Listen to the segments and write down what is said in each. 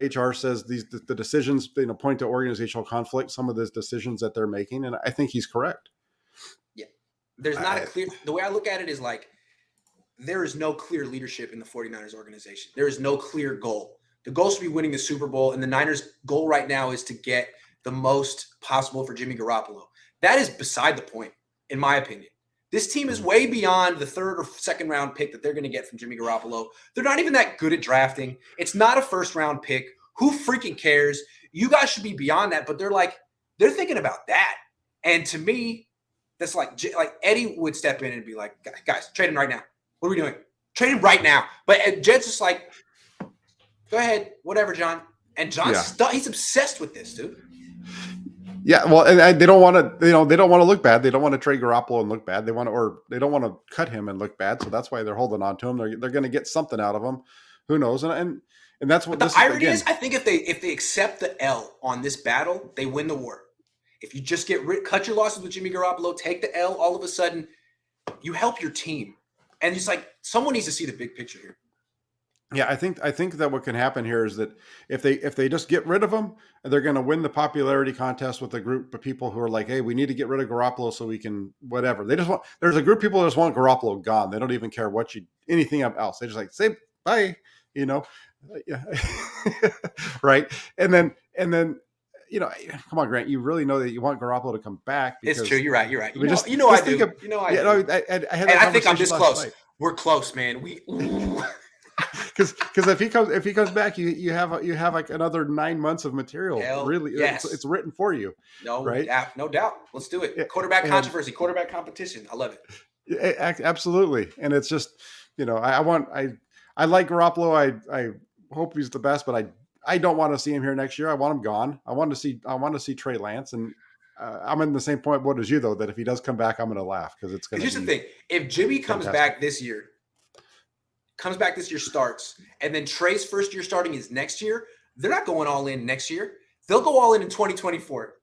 HR says the decisions, point to organizational conflict, some of the decisions that they're making, and I think he's correct. Yeah. There's not a clear – the way I look at it is like there is no clear leadership in the 49ers organization. There is no clear goal. The goal should be winning the Super Bowl, and the Niners' goal right now is to get the most possible for Jimmy Garoppolo. That is beside the point, in my opinion. This team is way beyond the third or second round pick that they're going to get from Jimmy Garoppolo. They're not even that good at drafting. It's not a first round pick. Who freaking cares? You guys should be beyond that. But they're thinking about that. And to me, that's like Eddie would step in and be like, guys, trade him right now. What are we doing? Trade him right now. But Jed's just like, go ahead, whatever, John. And John's he's obsessed with this, dude. Yeah, well, and they don't want to. They don't want to look bad. They don't want to trade Garoppolo and look bad. They don't want to cut him and look bad. So that's why they're holding on to him. They're going to get something out of him. Who knows? And that's what the irony is. I think if they accept the L on this battle, they win the war. If you just cut your losses with Jimmy Garoppolo, take the L, all of a sudden, you help your team. And it's like someone needs to see the big picture here. Yeah, I think that what can happen here is that if they just get rid of him, they're going to win the popularity contest with a group of people who are like, hey, we need to get rid of Garoppolo so we can whatever. There's a group of people that just want Garoppolo gone. They don't even care anything else. They just like say bye, yeah. Right. And then come on, Grant, you really know that you want Garoppolo to come back. It's true. You're right. I do. I do. I think I'm this close. Night. We're close, man. Because if he comes back, you have like another 9 months of material. Really, yes. It's written for you. No, right? No doubt. Let's do it. Quarterback controversy, quarterback competition. I love it. Absolutely, and it's just I like Garoppolo. I hope he's the best, but I don't want to see him here next year. I want him gone. I want to see Trey Lance, and I'm in the same point as you though. That if he does come back, I'm going to laugh because it's going to. Here's the thing: if Jimmy comes back this year. Starts, and then Trey's first year starting is next year. They're not going all in next year. They'll go all in 2024.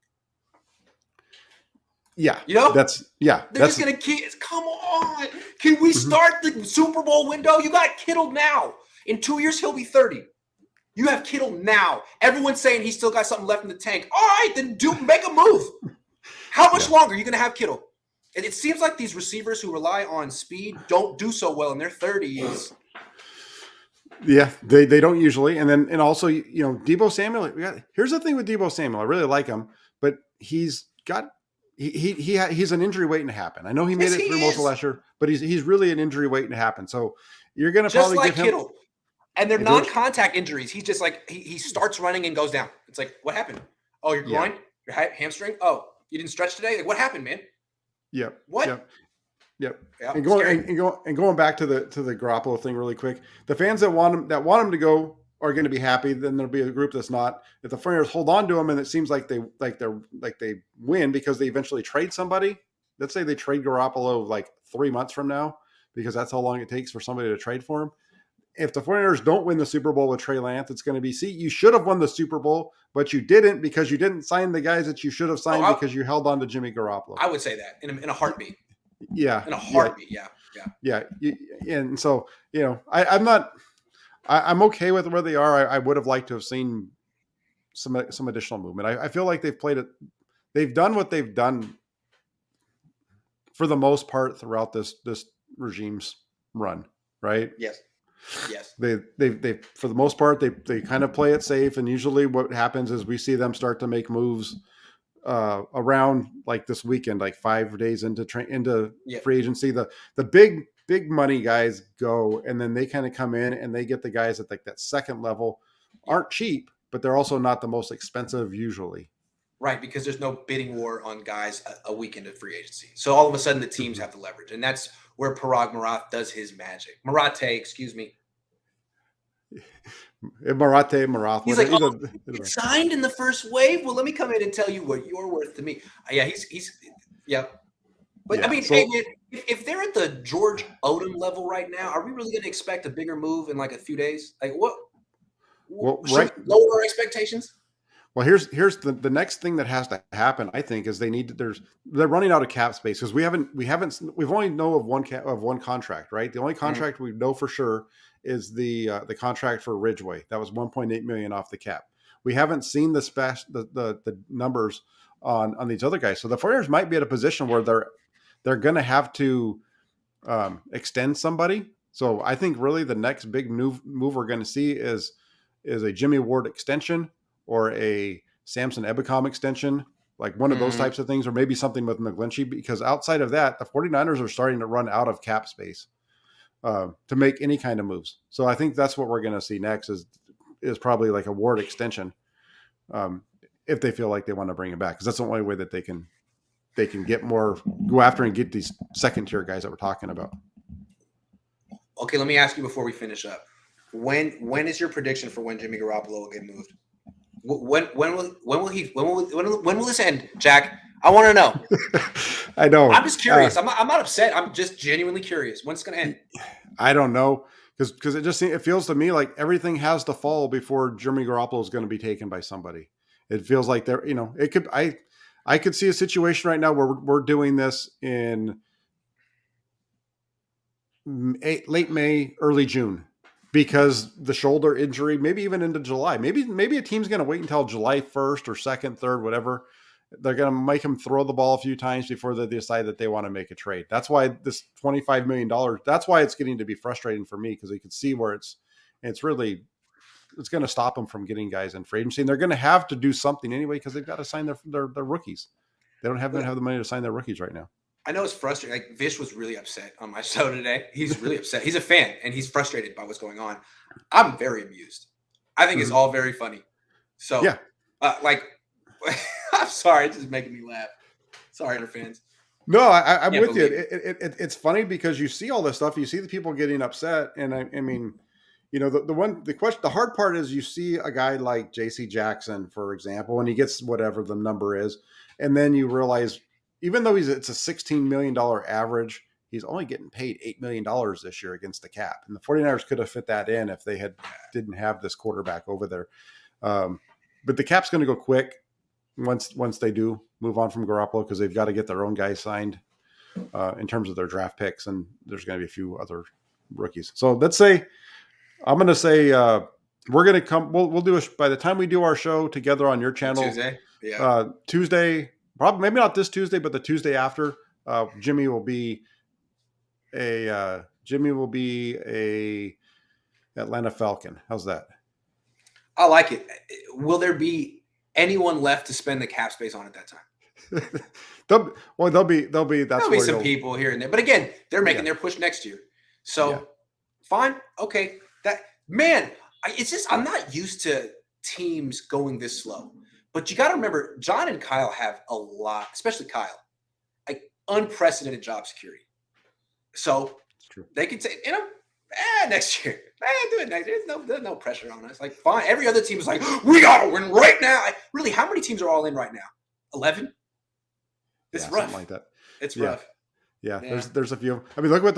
Yeah. They're just going to keep – come on. Can we start the Super Bowl window? You got Kittle now. In 2 years, he'll be 30. You have Kittle now. Everyone's saying he's still got something left in the tank. All right, then make a move. How much longer are you going to have Kittle? And it seems like these receivers who rely on speed don't do so well in their 30s. Yeah, they don't usually. And also, Deebo Samuel. Here's the thing with Deebo Samuel. I really like him, but he's an injury waiting to happen. I know he made it through most of last year, but he's really an injury waiting to happen. So you're going to probably just like give him Kittle. And they're non-contact injuries. He's just like he starts running and goes down. It's like, what happened? Oh, your groin, your hamstring. Oh, you didn't stretch today. Like, what happened, man? Yep. What? Yep. And going back to the Garoppolo thing really quick, the fans that want him to go are going to be happy. Then there'll be a group that's not. If the 49ers hold on to him and it seems like they win because they eventually trade somebody. Let's say they trade Garoppolo like 3 months from now because that's how long it takes for somebody to trade for him. If the 49ers don't win the Super Bowl with Trey Lance, it's going to be, you should have won the Super Bowl, but you didn't because you didn't sign the guys that you should have signed because you held on to Jimmy Garoppolo. I would say that in a heartbeat. Yeah. In a heartbeat. Yeah. And so, I'm okay with where they are. I would have liked to have seen some additional movement. I feel like they've played it. They've done what they've done for the most part throughout this regime's run. Right. Yes. They for the most part, they kind of play it safe. And usually what happens is we see them start to make moves around like this weekend, like 5 days into free agency. The big money guys go, and then they kind of come in and they get the guys at like that second level, aren't cheap, but they're also not the most expensive usually. Right, because there's no bidding war on guys a weekend of free agency. So all of a sudden the teams have the leverage, and that's where Parag Marath does his magic. Excuse me. Marath. He's like, it's signed in the first wave. Well, let me come in and tell you what you're worth to me. Yeah, he's. But yeah, I mean, if they're at the George Odom level right now, are we really going to expect a bigger move in like a few days? Like what? Should we lower our expectations? Well, here's the next thing that has to happen. I think is they're running out of cap space because we've only know of one contract, right? The only contract we know for sure is the contract for Ridgeway. That was 1.8 million off the cap. We haven't seen the numbers on these other guys. So the 49ers might be at a position where they're going to have to extend somebody. So I think really the next big move we're going to see is a Jimmy Ward extension or a Samson Ebicom extension, like one of those types of things, or maybe something with McGlinchey, because outside of that, the 49ers are starting to run out of cap space to make any kind of moves. So I think that's what we're going to see next is probably like a Ward extension if they feel like they want to bring him back, because that's the only way that they can go after and get these second tier guys that we're talking about. Okay, let me ask you before we finish up. When is your prediction for when Jimmy Garoppolo will get moved? When will this end, Jack? I want to know. I know. I'm just curious. I'm not upset. I'm just genuinely curious. When's it going to end? I don't know, because it feels to me like everything has to fall before Jimmy Garoppolo is going to be taken by somebody. It feels like I could see a situation right now where we're doing this in late May, early June, because the shoulder injury, maybe even into July. Maybe a team's going to wait until July 1st or 2nd, 3rd, whatever. They're going to make him throw the ball a few times before they decide that they want to make a trade. That's why this $25 million, that's why it's getting to be frustrating for me, because you can see where it's going to stop them from getting guys in free agency. And they're going to have to do something anyway, because they've got to sign their rookies. They don't have the money to sign their rookies right now. I know it's frustrating. Like Vish was really upset on my show today. He's really upset. He's a fan and he's frustrated by what's going on. I'm very amused. I think it's all very funny. So yeah, I'm sorry, it's just making me laugh. Sorry, Inter fans. No, I'm with you. It's funny because you see all this stuff. You see the people getting upset, and I mean, the hard part is you see a guy like J.C. Jackson, for example, and he gets whatever the number is, and then you realize, even though it's a $16 million average, he's only getting paid $8 million this year against the cap. And the 49ers could have fit that in if they didn't have this quarterback over there. But the cap's going to go quick once they do move on from Garoppolo, because they've got to get their own guys signed in terms of their draft picks. And there's going to be a few other rookies. So I'm going to say we're going to come. We'll do by the time we do our show together on your channel, Tuesday. Probably maybe not this Tuesday, but the Tuesday after, Jimmy will be a Atlanta Falcon. How's that? I like it. Will there be anyone left to spend the cap space on at that time? There'll be some people here and there, but again, they're making their push next year. So fine, okay. It's just I'm not used to teams going this slow. But you got to remember, John and Kyle have a lot, especially Kyle, like unprecedented job security. So they could say, next year, do it next year. There's no pressure on us. Like, fine. Every other team is like, we got to win right now. Really, how many teams are all in right now? 11? It's rough. Something like that. It's rough. Yeah, there's a few. I mean, look what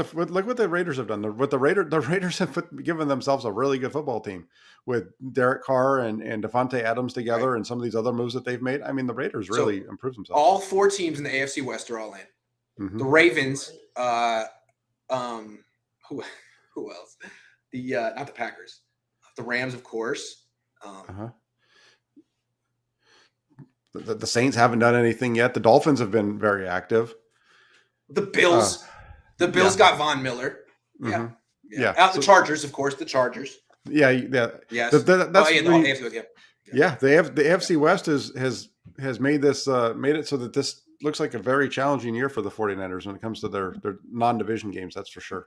the Raiders have done. The Raiders have given themselves a really good football team with Derek Carr and Devontae Adams together, and some of these other moves that they've made. I mean, the Raiders really improved themselves. All 4 teams in the AFC West are all in. Mm-hmm. The Ravens, who else? Not the Packers, the Rams, of course. The Saints haven't done anything yet. The Dolphins have been very active. The Bills. Got Von Miller. Yeah. The Chargers, of course. The Chargers. Yeah. Yes. The AFC West has made it so that this looks like a very challenging year for the 49ers when it comes to their non-division games. That's for sure.